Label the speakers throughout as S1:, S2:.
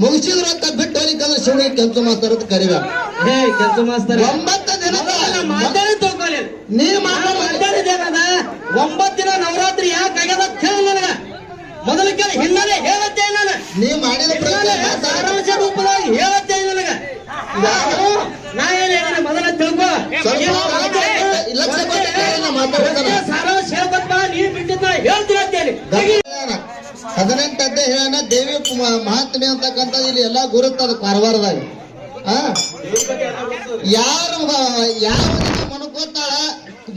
S1: ಮುಗಿಸಿದ್ರ ಅಂತ ಬಿಟ್ಟು ಹೋಲಿಕ್ಕಂದ್ರೆ ಶಿವನಿಗೆ ಕೆಲಸ ಮಾಸ್ತರ ಅಂತ ಕರಿಬೇಕು.
S2: ಹೇ ಕೆಲಸ ಮಾಸ್ತರ
S1: 9 ದಿನ
S2: ಮಾತಾಡಿ ತಗೋಲಿ.
S1: ನೀನು
S2: ಮಾತಾಡಿದೇನದ 9 ದಿನ ನವರಾತ್ರಿ ಯಾಕೆ ಆಗ್ಯದ ಕೇಳಿ ನನಗ ಮೊದಲು ಕೇಳಿ ಹಿನ್ನೆಲೆ ಹೇಳತ್ತೆ ನಾನು.
S1: ನೀ ಮಾಡಿದ
S2: ಸಾರಾಂಶ ರೂಪದಾಗ ಹೇಳತ್ತೆ ನನಗ. ನಾ ಏನ್ ಹೇಳಿನ ಮೊದಲ ತಿಳ್ಕೊ. ಸಾರಾಂಶ ಹೇಳ್ಬಪ್ಪ ನೀನ್ ಬಿಟ್ಟಿದ್ದ ಹೇಳ್ತಿರತ್ತೇನೆ.
S1: 18 ಹೇಳೋಣ ದೇವಿ ಮಹಾತ್ಮೆ ಅಂತಕ್ಕಂಥದ್ದು ಇಲ್ಲಿ ಎಲ್ಲಾ ಗುರುತದ ಕಾರವಾರದಾಗ. ಯಾರು ಯಾವ ಮನಕೋತಾಳ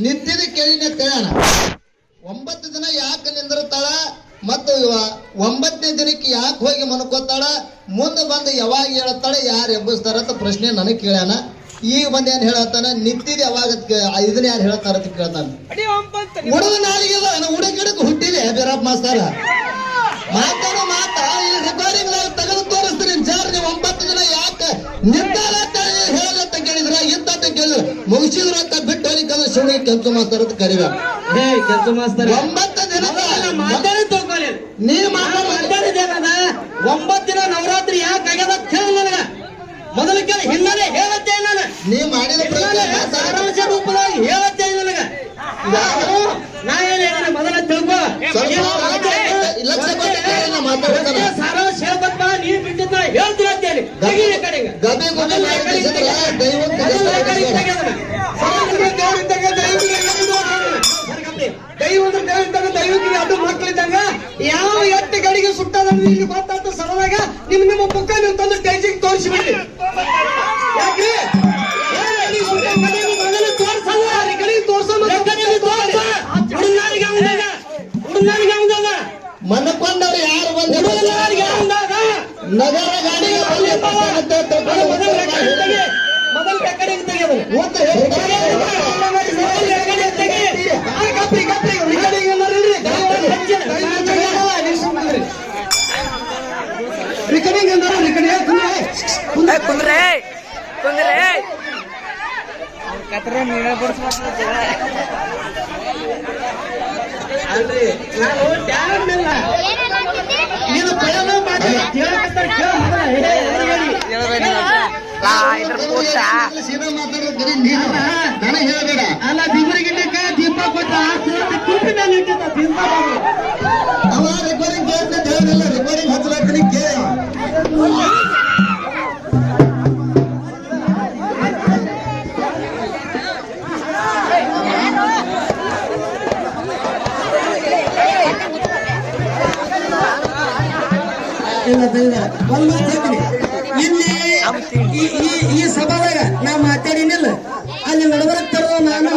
S1: ನಿತ್ಯದ ಕೇಳಿನ ಕೇಳೋಣ. 9 ದಿನ ಯಾಕೆ ನಿಂದಿರ್ತಾಳ ಮತ್ತು 9ನೇ ದಿನಕ್ಕೆ ಯಾಕೆ ಹೋಗಿ ಮನ್ಕೋತಾಳ, ಮುಂದೆ ಬಂದು ಯಾವಾಗ ಹೇಳ್ತಾಳೆ, ಯಾರು ಎಬ್ಬಿಸ್ತಾರ ಅಂತ ಪ್ರಶ್ನೆ ನನಗೆ ಕೇಳ್ಯಾನ. ಈಗ ಬಂದು ಏನ್ ಹೇಳತ್ತಾನ, ನಿತ್ಯದ ಯಾವಾಗ ಇದನ್ನ ಯಾರು ಹೇಳ್ತಾರ ಅಂತ ಕೇಳ್ತಾನ. ಉಡದ ನಾಳಿಗೆ ಹುಡುಗಿಡಕ್ಕೆ ಹುಟ್ಟಿದೆ ಬೀರಪ್ಪ ಮಾಸ್ತರ ಮಾತಾಡೋ ಮಾತಾ ಈ ರೆಕಾರ್ಡಿಂಗ್ ತೆಗೆದು ತೋರಿಸ್ತೀನಿ ಸರ್. ನೀವು 9 ದಿನ ಯಾಕೆ ನಿರ್ಧಾರ ಹೇಳಂತ ಕೇಳಿದ್ರ ಇದ್ದಂತ ಕೇಳಿದ್ರು ಮುಗಿಸಿದ್ರ ಅಂತ ಬಿಟ್ಟು ಹೋಲಿಕ್ಕಂದ್ರೆ ಶಿವನಿಗೆ ಕೆಲಸ ಮಾಸ್ತರ ಅಂತ ಕರಿಬೇಕು.
S2: ಹೇ ಕೆಲಸ ಮಾಸ್ತರ
S1: 9 ದಿನ
S2: ಮಾತಾಡಿ ತಗೋಲಿ.
S1: ನೀನು
S2: ಮಾತಾಡಿದೇನದ 9 ದಿನ ನವರಾತ್ರಿ ಯಾಕೆ ಆಗ್ಯದ ಕೇಳಿ ನನಗ ಮೊದಲು ಕೇಳಿ ಹಿನ್ನೆಲೆ ಹೇಳತ್ತೆ ನಾನು.
S1: ನೀ ಮಾಡಿದ
S2: ಸಾರಾಂಶ ರೂಪದಾಗ ಹೇಳತ್ತೆ ನನಗ. ನಾ ಏನ್ ಹೇಳಿನ ಮೊದಲ ತಿಳ್ಕೊ. ಸಾರಾಂಶ ಹೇಳ್ಬಪ್ಪ ನೀನ್ ಬಿಟ್ಟಿದ್ದ ಹೇಳ್ತಿರತ್ತೇನೆ.
S1: ಗಬೆ
S2: ದೈವಕ್ಕೆ ಅದು ಮಕ್ಕಳಿದ್ದಂಗ ಯಾವ 8 ಗಡಿಗೆ ಸುಟ್ಟದ ಇಲ್ಲಿ ಮಾತಾಡ್ತ ಸರದಾಗ ನಿಮ್ಮ ಮುಖ ನೀವು ತಂದು ಸ್ಟೇಜಿಗೆ ತೋರಿಸಿಬಿಡ್ರಿ. ಯಾಕ್ರಿ
S1: ಮನಕೊಂಡವ್ರು ಯಾರು ಬಂದ ನಗರ ಗಾಡಿಗೆ
S2: ಮೊದಲು ರೆಕಾರ್ಡಿಂಗ್ ತೆಗೆಯೋದು
S3: ಕುಂದ್ರೆ ಕತ್ರೆ ನೀರ ಬಿಡಿಸ್ಬೇಕು.
S2: ಅಲ್ರಿ ನಾನು ಟ್ಯಾಲೆಂಟ್ ಇಲ್ಲ. ನೀನು ಪ್ರಯಾಣ ಮಾಡಿ
S1: ಹೇಳಬೇಡ.
S2: ಅಲ್ಲ ದಿಬ್ಬರಿಗಿಟ್ಟಕ್ಕ ದೀಪ ಕೊಟ್ಟ ತುಪ್ಪಿ ಮೇಲೆ ಇಟ್ಟಿದ್ದ ದೀಪ
S1: ಅವ ರೆಕಾರ್ಡಿಂಗ್ ಕೇಳ್ತಾ ಹೇಳಿಲ್ಲ, ರೆಕಾರ್ಡಿಂಗ್ ಹಚ್ಚಲಾಗ್ತೀನಿ ಕೇಳ. ಇಲ್ಲಿ ಈ ಸಭಾದಾಗ ನಾ ಮಾತಾಡಿನಿಲ್ಲ, ಅಲ್ಲಿ ನಡಬರಕ್ ತರೋ ನಾನು